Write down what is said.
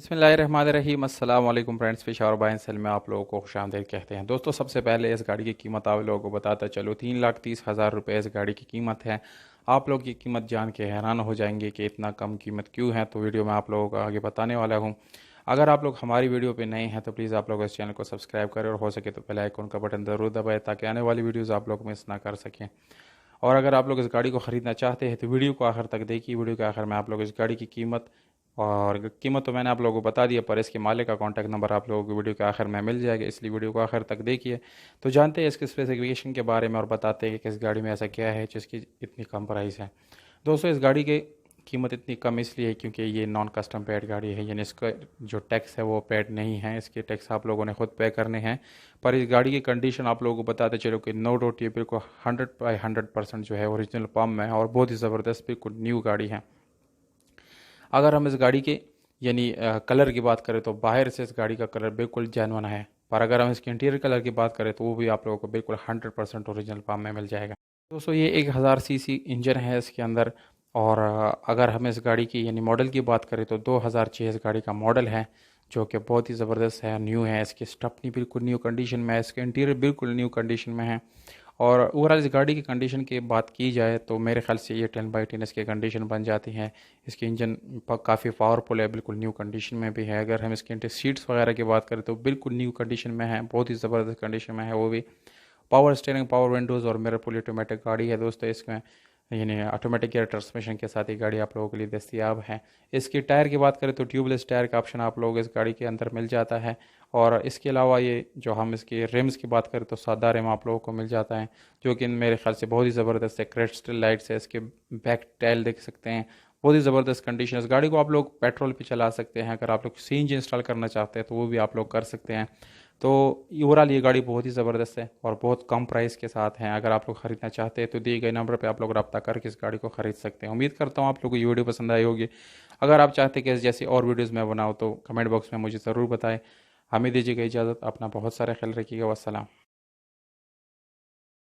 बिस्मिल्लाहिर्रहमानिर्रहीम अस्सलाम वालेकुम friends. Peshawar buy and sell में आप लोगों को खुशामदीद कहते हैं। दोस्तों, सबसे पहले इस गाड़ी की कीमत आप लोगों को बताता चलो। 3,30,000 रुपये इस गाड़ी की कीमत है। आप लोग ये कीमत जान के हैरान हो जाएंगे कि इतना कम कीमत क्यों है, तो वीडियो में आप लोगों को आगे बताने वाला हूँ। अगर आप लोग हमारी वीडियो पे नए हैं तो प्लीज़ आप लोग इस चैनल को सब्सक्राइब करें और हो सके तो बेल आइकन का बटन ज़रूर दबाएं ताकि आने वाली वीडियोज़ आप लोग मिस ना कर सकें। और अगर आप लोग इस गाड़ी को ख़रीदना चाहते हैं तो वीडियो को आखिर तक देखिए। वीडियो के आखिर में आप लोग इस गाड़ी की कीमत तो मैंने आप लोगों को बता दिया, पर इसके मालिक का कॉन्टैक्ट नंबर आप लोगों को वीडियो के आखिर में मिल जाएगा, इसलिए वीडियो को आखिर तक देखिए। तो जानते हैं इसके स्पेसिफिकेशन के बारे में और बताते हैं कि इस गाड़ी में ऐसा क्या है जिसकी इतनी कम प्राइस है। दोस्तों, इस गाड़ी की कीमत इतनी कम इसलिए है क्योंकि ये नॉन कस्टम पेड गाड़ी है, यानी इसका जो टैक्स है वो पेड नहीं है। इसके टैक्स आप लोगों ने खुद पे करने हैं। पर इस गाड़ी की कंडीशन आप लोगों को बताते चलो कि नो डाउट ये बिल्कुल 100/100% जो है ओरिजिनल पम्प है और बहुत ही ज़बरदस्त बिल्कुल न्यू गाड़ी है। अगर हम इस गाड़ी के यानी कलर की बात करें तो बाहर से इस गाड़ी का कलर बिल्कुल जेन्युइन है, पर अगर हम इसके इंटीरियर कलर की बात करें तो वो भी आप लोगों को बिल्कुल 100% ओरिजिनल पम्प में मिल जाएगा। दोस्तों, ये 1000 सीसी इंजन है इसके अंदर। और अगर हम इस गाड़ी की यानी मॉडल की बात करें तो 2006 इस गाड़ी का मॉडल है, जो कि बहुत ही ज़बरदस्त है, न्यू है। इसकी स्टपनी बिल्कुल न्यू कंडीशन में है, इसके इंटीरियर बिल्कुल न्यू कंडीशन में है। और ओवरऑल इस गाड़ी की कंडीशन की बात की जाए तो मेरे ख्याल से ये 10/10 इसकी कंडीशन बन जाती है। इसकी इंजन काफ़ी पावरफुल है, बिल्कुल न्यू कंडीशन में भी है। अगर हम इसके सीट्स वगैरह की बात करें तो बिल्कुल न्यू कंडीशन में है, बहुत ही ज़बरदस्त कंडीशन में है वो भी। पावर स्टीयरिंग, पावर विंडोज़ और मिरर फुल ऑटोमेटिक गाड़ी है दोस्तों। इसमें यानी ऑटोमेटिक गियर ट्रांसमिशन के साथ ये गाड़ी आप लोगों के लिए दस्तियाब है। इसकी टायर की बात करें तो ट्यूबलेस टायर का ऑप्शन आप लोग इस गाड़ी के अंदर मिल जाता है। और इसके अलावा ये जो हम इसके रिम्स की बात करें तो सादा रिम आप लोगों को मिल जाता है, जो कि मेरे ख्याल से बहुत ही ज़बरदस्त है। क्रिस्टल लाइट्स है, इसके बैक टाइल देख सकते हैं, बहुत ही ज़बरदस्त कंडीशन है। इस गाड़ी को आप लोग पेट्रोल पे चला सकते हैं। अगर आप लोग सीएनजी इंस्टॉल करना चाहते हैं तो वो भी आप लोग कर सकते हैं। तो ओवरऑल ये गाड़ी बहुत ही ज़बरदस्त है और बहुत कम प्राइस के साथ है। अगर आप लोग ख़रीदना चाहते हैं तो दिए गए नंबर पे आप लोग रब्ता करके इस गाड़ी को ख़रीद सकते हैं। उम्मीद करता हूँ आप लोगों को ये वीडियो पसंद आई होगी। अगर आप चाहते हैं कि इस जैसी और वीडियोज़ मैं बनाऊँ तो कमेंट बॉक्स में मुझे ज़रूर बताएं। हमें दीजिएगा इजाज़त। अपना बहुत सारा ख्याल रखिएगा। वस्सलाम।